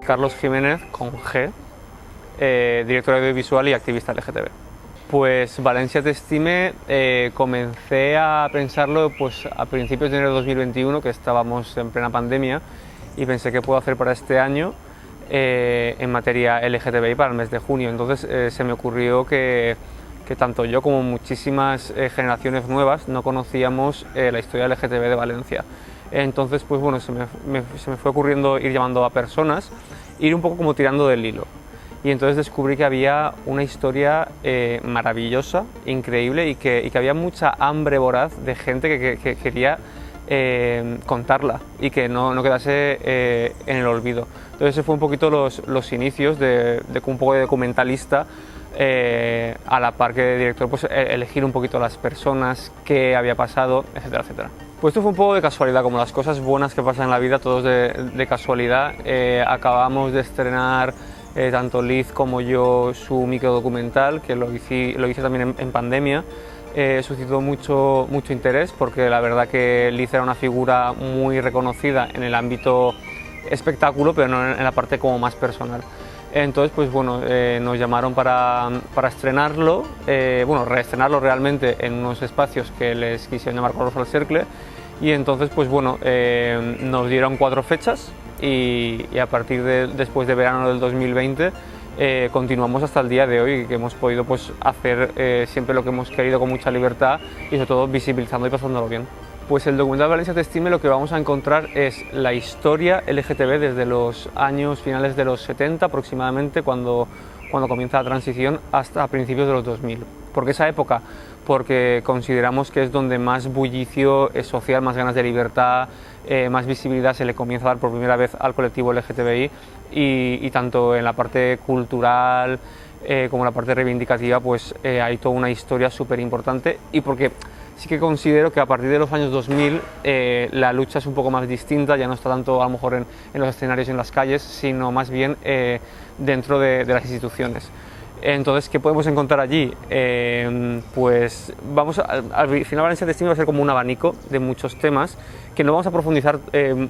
Carlos Jiménez, con G, director audiovisual y activista LGTB. Pues Valencia Te Estime comencé a pensarlo pues, a principios de enero de 2021, que estábamos en plena pandemia, y pensé qué puedo hacer para este año en materia LGTBI para el mes de junio. Entonces se me ocurrió que tanto yo como muchísimas generaciones nuevas no conocíamos la historia LGTB de Valencia. Entonces pues bueno, se me fue ocurriendo ir llamando a personas, ir un poco como tirando del hilo. Y entonces descubrí que había una historia maravillosa, increíble, y que había mucha hambre voraz de gente que quería contarla y que no quedase en el olvido. Entonces ese fue un poquito los inicios de un poco de documentalista, a la par que de director, pues elegir un poquito las personas, qué había pasado, etcétera, etcétera. Pues esto fue un poco de casualidad, como las cosas buenas que pasan en la vida, todos de casualidad. Acabamos de estrenar tanto Liz como yo su microdocumental, que lo hice también en pandemia. Suscitó mucho interés porque la verdad que Liz era una figura muy reconocida en el ámbito espectáculo, pero no en la parte como más personal. Entonces pues bueno, nos llamaron para estrenarlo, reestrenarlo realmente en unos espacios que les quisieron llamar Colors al Cercle, y entonces pues bueno, nos dieron 4 fechas y a partir después de verano del 2020 continuamos hasta el día de hoy, que hemos podido pues hacer siempre lo que hemos querido con mucha libertad y sobre todo visibilizando y pasándolo bien. Pues el documental Valencia Te Estime lo que vamos a encontrar es la historia LGTB desde los años finales de los 70 aproximadamente, cuando comienza la transición, hasta principios de los 2000. ¿Por qué esa época? Porque consideramos que es donde más bullicio social, más ganas de libertad, más visibilidad se le comienza a dar por primera vez al colectivo LGTBI, y tanto en la parte cultural como en la parte reivindicativa pues hay toda una historia súper importante, y porque sí que considero que a partir de los años 2000 la lucha es un poco más distinta, ya no está tanto a lo mejor en los escenarios y en las calles, sino más bien dentro de las instituciones. Entonces, ¿qué podemos encontrar allí? Pues al final Valencia Te Estime va a ser como un abanico de muchos temas que no vamos a profundizar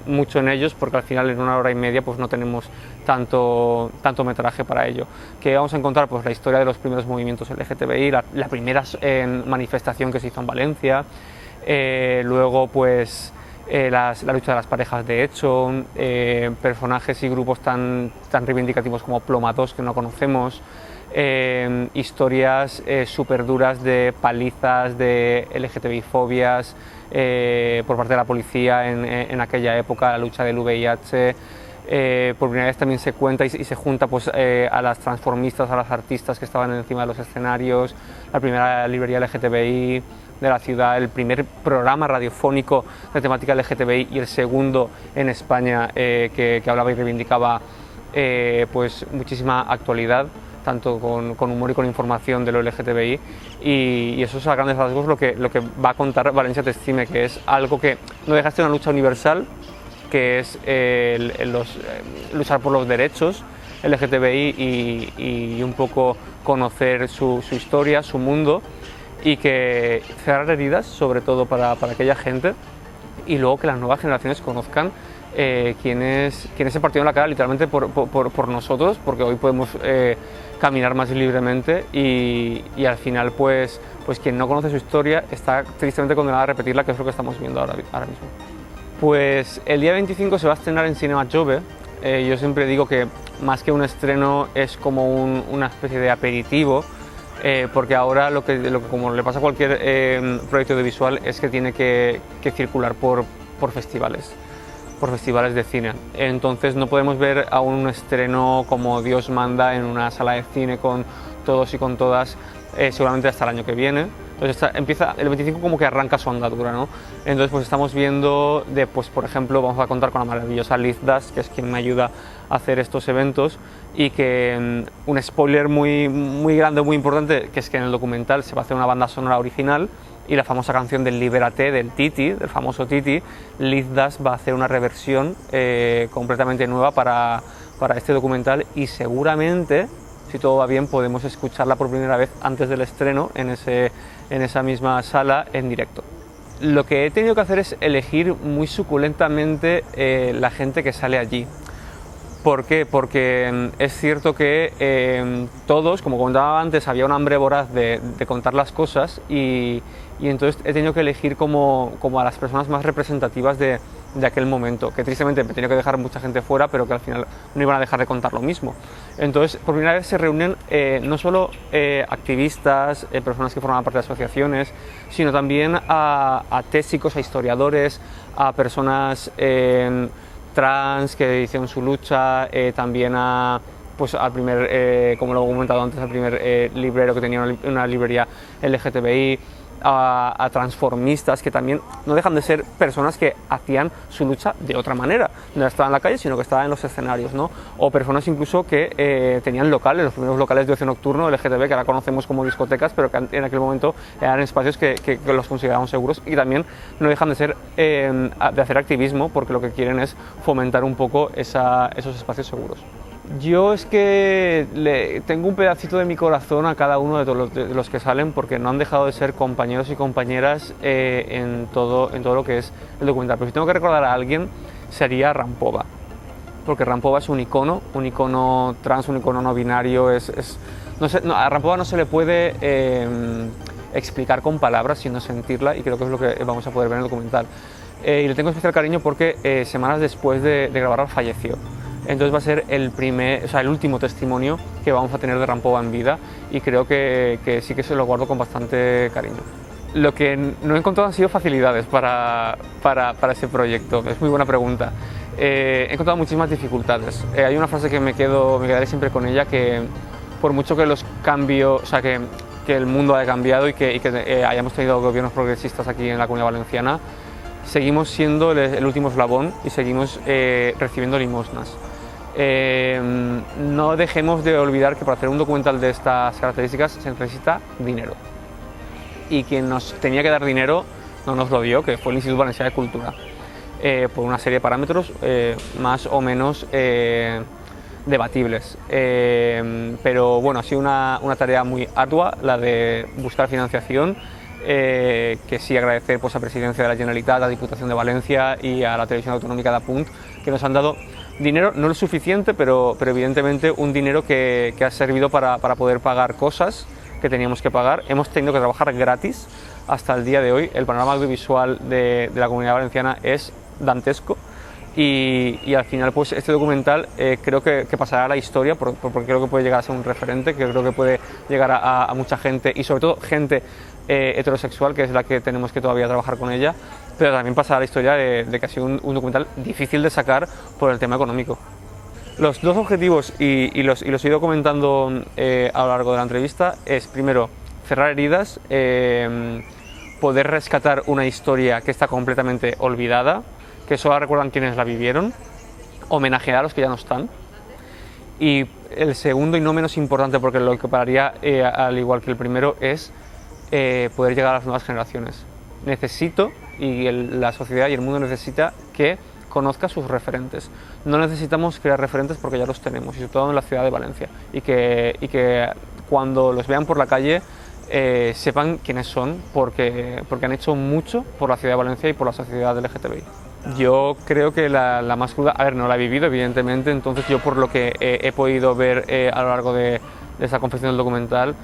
mucho en ellos, porque al final en 1 hora y media pues no tenemos tanto metraje para ello. ¿Qué vamos a encontrar? Pues la historia de los primeros movimientos LGTBI, la primera manifestación que se hizo en Valencia, luego pues la lucha de las parejas de hecho, personajes y grupos tan reivindicativos como Ploma 2 que no conocemos, historias súper duras de palizas, de LGTBI-fobias por parte de la policía en aquella época, la lucha del VIH. Por primera vez también se cuenta y se junta pues, a las transformistas, a las artistas que estaban encima de los escenarios, la primera librería LGTBI de la ciudad, el primer programa radiofónico de temática LGTBI y el segundo en España que hablaba y reivindicaba pues muchísima actualidad, tanto con humor y con información de lo LGTBI, y eso es a grandes rasgos lo que va a contar Valencia Te Estime, que es algo que no deja de ser una lucha universal, que es luchar por los derechos LGTBI y un poco conocer su historia, su mundo, y que cerrar heridas sobre todo para aquella gente, y luego que las nuevas generaciones conozcan quiénes se partieron la cara literalmente por nosotros, porque hoy podemos caminar más libremente, y al final pues quien no conoce su historia está tristemente condenado a repetirla, que es lo que estamos viendo ahora mismo. Pues el día 25 se va a estrenar en Cinema Jove. Yo siempre digo que más que un estreno es como una especie de aperitivo, porque ahora lo que como le pasa a cualquier proyecto audiovisual es que tiene que circular por festivales de cine. Entonces no podemos ver aún un estreno como Dios manda en una sala de cine con todos y con todas, seguramente hasta el año que viene. Entonces empieza el 25, como que arranca su andadura, ¿no? Entonces pues estamos viendo pues por ejemplo vamos a contar con la maravillosa Liz Das, que es quien me ayuda a hacer estos eventos, y que un spoiler muy grande, muy importante, que es que en el documental se va a hacer una banda sonora original, y la famosa canción del Libérate del Titi, del famoso Titi, Liz Das va a hacer una reversión completamente nueva para este documental, y seguramente, si todo va bien, podemos escucharla por primera vez antes del estreno en esa misma sala en directo. Lo que he tenido que hacer es elegir muy suculentamente la gente que sale allí. ¿Por qué? Porque es cierto que todos, como comentaba antes, había un hambre voraz de contar las cosas y entonces he tenido que elegir como a las personas más representativas de aquel momento, que tristemente me tenía que dejar mucha gente fuera, pero que al final no iban a dejar de contar lo mismo. Entonces, por primera vez se reúnen no solo activistas, personas que forman parte de asociaciones, sino también a tésicos, a historiadores, a personas trans que hicieron su lucha, también pues al primer, como lo he comentado antes, al primer librero que tenía una librería LGTBI, a transformistas que también no dejan de ser personas que hacían su lucha de otra manera, no estaban en la calle sino que estaban en los escenarios, ¿no? O personas incluso que tenían locales, los primeros locales de ocio nocturno LGTB que ahora conocemos como discotecas, pero que en aquel momento eran espacios que los considerábamos seguros y también no dejan de ser de hacer activismo porque lo que quieren es fomentar un poco esos espacios seguros. Yo es que tengo un pedacito de mi corazón a cada uno de los que salen porque no han dejado de ser compañeros y compañeras en todo lo que es el documental. Pero si tengo que recordar a alguien sería Rampova, porque Rampova es un icono trans, un icono no binario. A Rampova no se le puede explicar con palabras sino sentirla y creo que es lo que vamos a poder ver en el documental. Y le tengo especial cariño porque semanas después de grabarlo falleció. Entonces va a ser el último testimonio que vamos a tener de Rampova en vida y creo que sí que se lo guardo con bastante cariño. Lo que no he encontrado han sido facilidades para ese proyecto, es muy buena pregunta. He encontrado muchísimas dificultades. Hay una frase que me quedaré siempre con ella, que por mucho que los cambios, o sea, que el mundo haya cambiado y que hayamos tenido gobiernos progresistas aquí en la Comunidad Valenciana, seguimos siendo el último eslabón y seguimos recibiendo limosnas. No dejemos de olvidar que para hacer un documental de estas características se necesita dinero. Y quien nos tenía que dar dinero no nos lo dio, que fue el Instituto Valencià de Cultura, por una serie de parámetros más o menos debatibles. Pero bueno, ha sido una tarea muy ardua la de buscar financiación. Que sí agradecer pues, a Presidencia de la Generalitat, a la Diputación de Valencia y a la Televisión Autonómica de Apunt, que nos han dado dinero, no lo suficiente, pero evidentemente un dinero que ha servido para poder pagar cosas que teníamos que pagar. Hemos tenido que trabajar gratis hasta el día de hoy. El panorama audiovisual de la Comunidad Valenciana es dantesco y al final pues este documental creo que pasará a la historia porque creo que puede llegar a ser un referente, que creo que puede llegar a mucha gente y sobre todo gente heterosexual, que es la que tenemos que todavía trabajar con ella, pero también pasará a la historia de que ha sido un documental difícil de sacar por el tema económico. Los dos objetivos, y los he ido comentando a lo largo de la entrevista, es primero cerrar heridas, poder rescatar una historia que está completamente olvidada, que solo recuerdan quienes la vivieron, homenajear a los que ya no están. Y el segundo y no menos importante, porque lo que pararía al igual que el primero, es poder llegar a las nuevas generaciones. Necesito, y la sociedad y el mundo necesita que conozca sus referentes. No necesitamos crear referentes porque ya los tenemos, y sobre todo en la ciudad de Valencia, y que cuando los vean por la calle sepan quiénes son, porque han hecho mucho por la ciudad de Valencia y por la sociedad LGTBI. Yo creo que la más cruda, a ver, no la he vivido evidentemente, entonces yo por lo que he podido ver a lo largo de esa confección del documental,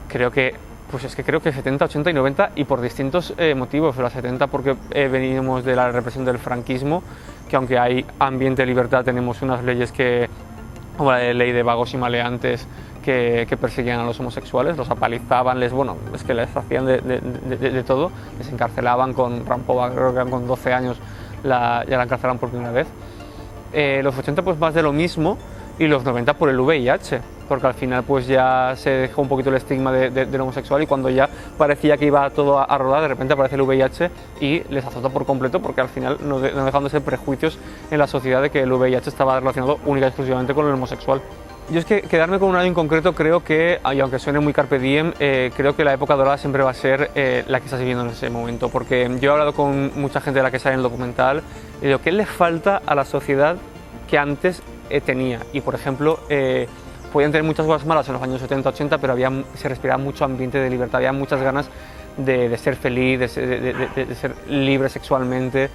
creo que 70, 80 y 90 y por distintos motivos. La 70 porque venimos de la represión del franquismo, que aunque hay ambiente de libertad tenemos unas leyes como la ley de vagos y maleantes que perseguían a los homosexuales, los apalizaban, les hacían de todo, les encarcelaban. Con Rampova creo que con 12 años ya la encarcelaron por primera vez. Los 80 pues más de lo mismo y los 90 por el VIH, porque al final pues ya se dejó un poquito el estigma del homosexual y cuando ya parecía que iba todo a rodar, de repente aparece el VIH y les azota por completo, porque al final no dejan de ser prejuicios en la sociedad de que el VIH estaba relacionado única y exclusivamente con el homosexual. Yo es que quedarme con un año en concreto creo que, y aunque suene muy carpe diem, creo que la época dorada siempre va a ser la que estás viviendo en ese momento, porque yo he hablado con mucha gente de la que sale en el documental y digo, ¿qué le falta a la sociedad que antes tenía? Y por ejemplo, podían tener muchas cosas malas en los años 70-80, pero se respiraba mucho ambiente de libertad, había muchas ganas de ser feliz, de ser libre sexualmente.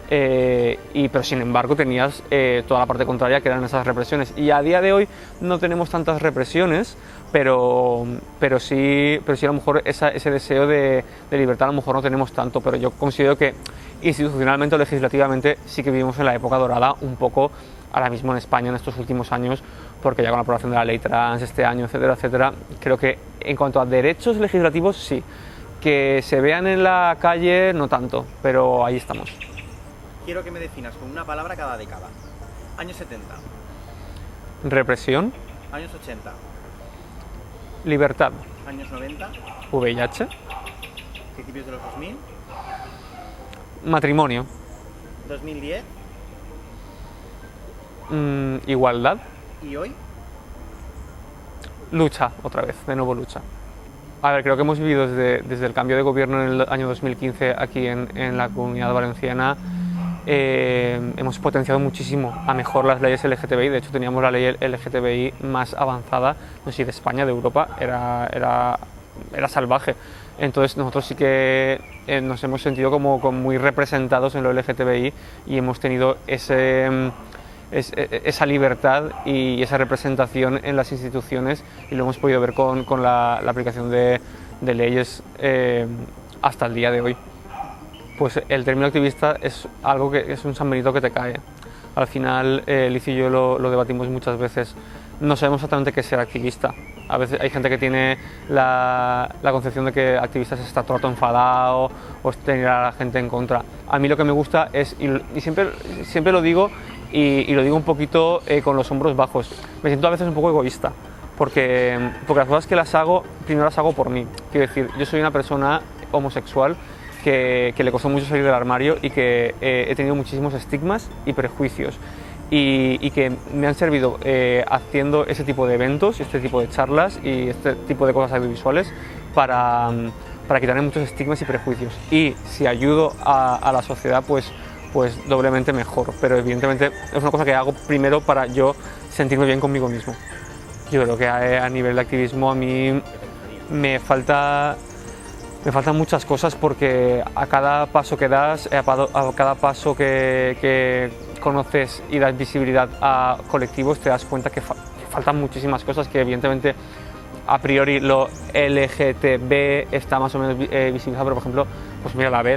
pero sin embargo tenías toda la parte contraria, que eran esas represiones. Y a día de hoy no tenemos tantas represiones, pero sí a lo mejor ese deseo de libertad a lo mejor no tenemos tanto, pero yo considero que institucionalmente o legislativamente sí que vivimos en la época dorada un poco ahora mismo en España en estos últimos años, porque ya con la aprobación de la ley trans este año, etcétera, etcétera, creo que en cuanto a derechos legislativos sí, que se vean en la calle no tanto, pero ahí estamos. Quiero que me definas con una palabra cada década. Años 70. Represión. Años 80. Libertad. Años 90. VIH. Principios de los 2000. Matrimonio. 2010. Igualdad. ¿Y hoy? Lucha, otra vez, de nuevo lucha. A ver, creo que hemos vivido desde el cambio de gobierno en el año 2015 aquí en la Comunidad Valenciana. Hemos potenciado muchísimo a mejor las leyes LGTBI. De hecho teníamos la ley LGTBI más avanzada, no sé si de España, de Europa, era salvaje. Entonces nosotros sí que nos hemos sentido como muy representados en lo LGTBI y hemos tenido esa libertad y esa representación en las instituciones, y lo hemos podido ver con la aplicación de leyes hasta el día de hoy. Pues el término activista es algo que es un San Benito que te cae. Al final, Liz y yo lo debatimos muchas veces. No sabemos exactamente qué es ser activista. A veces hay gente que tiene la concepción de que activista es estar todo el rato enfadado o es tener a la gente en contra. A mí lo que me gusta es, y siempre lo digo, y lo digo un poquito con los hombros bajos, me siento a veces un poco egoísta, porque las cosas que las hago, primero las hago por mí. Quiero decir, yo soy una persona homosexual que le costó mucho salir del armario y que he tenido muchísimos estigmas y prejuicios, y que me han servido haciendo ese tipo de eventos, este tipo de charlas y este tipo de cosas audiovisuales para quitarme muchos estigmas y prejuicios. Y si ayudo a la sociedad, pues doblemente mejor, pero evidentemente es una cosa que hago primero para yo sentirme bien conmigo mismo. Yo creo que a nivel de activismo a mí me faltan muchas cosas, porque a cada paso que das, a cada paso que conoces y das visibilidad a colectivos, te das cuenta que faltan muchísimas cosas, que evidentemente a priori lo LGTB está más o menos visibilizado, pero por ejemplo, pues mira la B,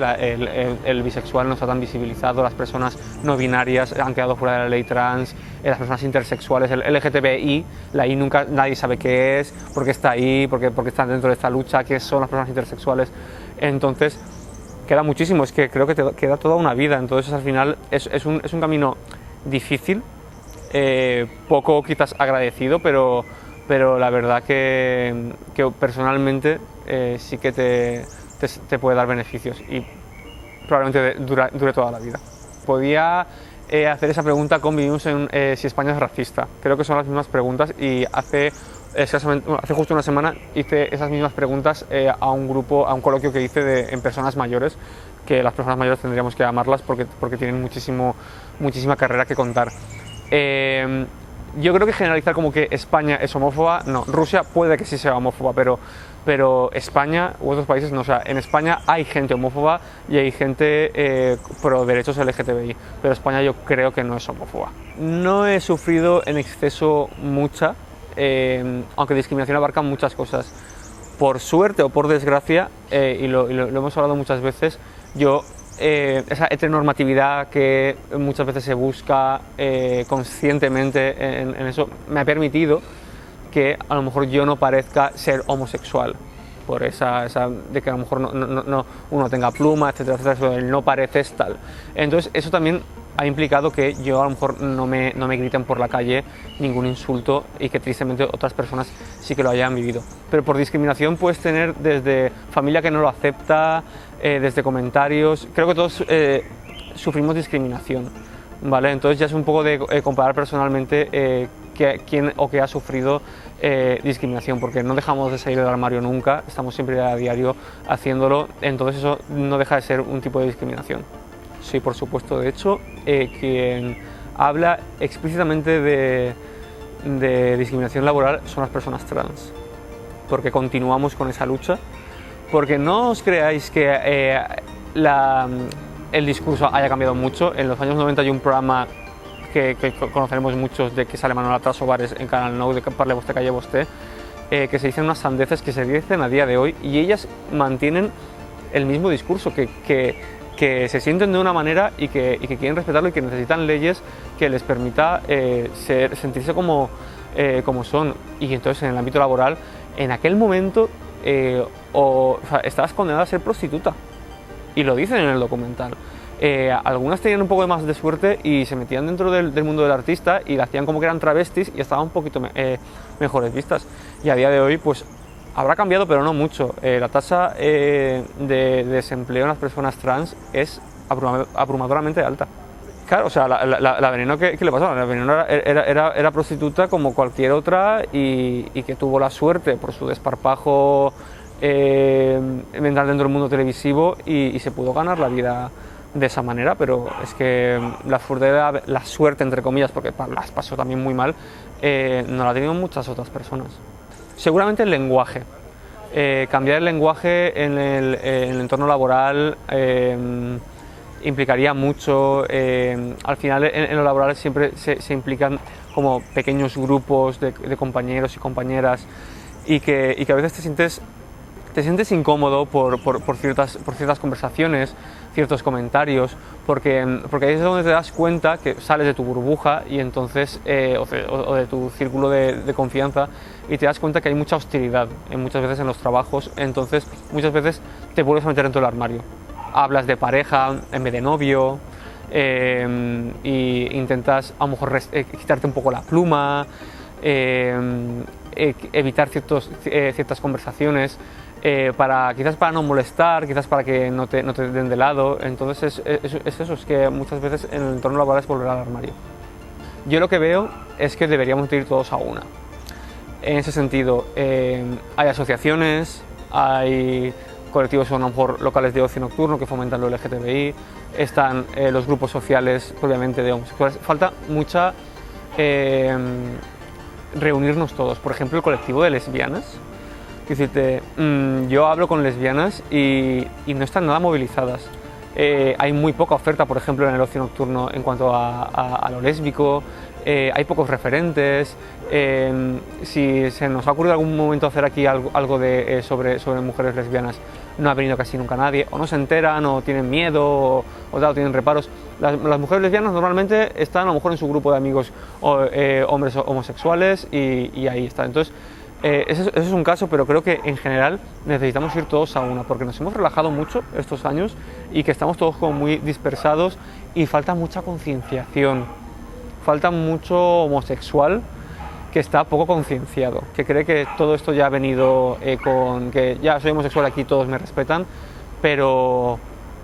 el bisexual no está tan visibilizado, las personas no binarias han quedado fuera de la ley trans, las personas intersexuales, el LGTBI, la I nadie sabe qué es, por qué está ahí, por qué está dentro de esta lucha, qué son las personas intersexuales. Entonces queda muchísimo, es que creo que te queda toda una vida. Entonces al final es un camino difícil, poco quizás agradecido, pero la verdad que personalmente sí que te puede dar beneficios y probablemente dure toda la vida. Podía hacer esa pregunta con vivimos si España es racista. Creo que son las mismas preguntas, y hace justo una semana hice esas mismas preguntas a un coloquio que hice en personas mayores, que las personas mayores tendríamos que amarlas porque tienen muchísima carrera que contar. Yo creo que generalizar como que España es homófoba, no. Rusia puede que sí sea homófoba, pero España u otros países no. O sea, en España hay gente homófoba y hay gente pro derechos LGTBI, pero España yo creo que no es homófoba. No he sufrido en exceso mucha, aunque discriminación abarca muchas cosas. Por suerte o por desgracia, y lo hemos hablado muchas veces, esa heteronormatividad que muchas veces se busca conscientemente en eso, me ha permitido que a lo mejor yo no parezca ser homosexual, por esa de que a lo mejor uno tenga pluma, etcétera, etcétera, el no pareces tal. Entonces eso también ha implicado que yo a lo mejor no me griten por la calle ningún insulto, y que tristemente otras personas sí que lo hayan vivido. Pero por discriminación puedes tener desde familia que no lo acepta, desde comentarios. Creo que todos sufrimos discriminación, ¿vale? Entonces ya es un poco de comparar personalmente quién o qué ha sufrido discriminación, porque no dejamos de salir del armario nunca, estamos siempre a diario haciéndolo. Entonces eso no deja de ser un tipo de discriminación. Sí, por supuesto. De hecho, quien habla explícitamente de discriminación laboral son las personas trans, porque continuamos con esa lucha, porque no os creáis que el discurso haya cambiado mucho. En los años 90 hay un programa que conoceremos muchos, de que sale Manuela Trasobares en Canal 9, de que parle vostè, calle vostè, que se dicen unas sandeces que se dicen a día de hoy, y ellas mantienen el mismo discurso, que se sienten de una manera y que quieren respetarlo y que necesitan leyes que les permita sentirse como son. Y entonces en el ámbito laboral, en aquel momento, o sea, estabas condenada a ser prostituta, y lo dicen en el documental. Algunas tenían un poco más de suerte y se metían dentro del mundo del artista y hacían como que eran travestis y estaban un poquito mejores vistas. Y a día de hoy, pues habrá cambiado, pero no mucho. La tasa de desempleo en las personas trans es abrumadoramente alta. Claro, o sea, la Veneno, ¿qué le pasó? La Veneno era prostituta como cualquier otra y que tuvo la suerte por su desparpajo entrar dentro del mundo televisivo y se pudo ganar la vida de esa manera, pero es que la suerte, entre comillas, porque las pasó también muy mal, no la han tenido muchas otras personas. Seguramente el lenguaje. Cambiar el lenguaje en el entorno laboral implicaría mucho. Al final en lo laboral siempre se implican como pequeños grupos de compañeros y compañeras y que a veces te sientes incómodo por ciertas conversaciones, ciertos comentarios, porque ahí es donde te das cuenta que sales de tu burbuja y entonces, o de tu círculo de confianza, y te das cuenta que hay mucha hostilidad muchas veces en los trabajos. Entonces muchas veces te vuelves a meter dentro del armario, hablas de pareja en vez de novio, y intentas a lo mejor quitarte un poco la pluma, evitar ciertas conversaciones, quizás para no molestar, quizás para que no te den de lado. Entonces es eso, es que muchas veces en el entorno laboral es volver al armario. Yo lo que veo es que deberíamos ir todos a una. En ese sentido, hay asociaciones, hay colectivos a lo mejor locales de ocio nocturno que fomentan lo LGTBI, están los grupos sociales propiamente de homosexuales. Falta mucha reunirnos todos. Por ejemplo, el colectivo de lesbianas. Es decir, yo hablo con lesbianas y no están nada movilizadas. Hay muy poca oferta, por ejemplo, en el ocio nocturno en cuanto a lo lésbico. Hay pocos referentes. Si se nos ha ocurrido en algún momento hacer aquí algo sobre mujeres lesbianas, no ha venido casi nunca nadie, o no se enteran, o tienen miedo, o tienen reparos. Las mujeres lesbianas normalmente están a lo mejor en su grupo de amigos hombres homosexuales y ahí está. Entonces, ese es un caso, pero creo que en general necesitamos ir todos a una, porque nos hemos relajado mucho estos años y que estamos todos como muy dispersados y falta mucha concienciación, falta mucho homosexual que está poco concienciado, que cree que todo esto ya ha venido con que ya soy homosexual, aquí todos me respetan, pero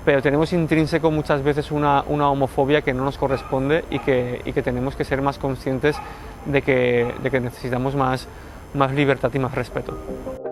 tenemos intrínseco muchas veces una homofobia que no nos corresponde y que tenemos que ser más conscientes de que necesitamos más libertad y más respeto.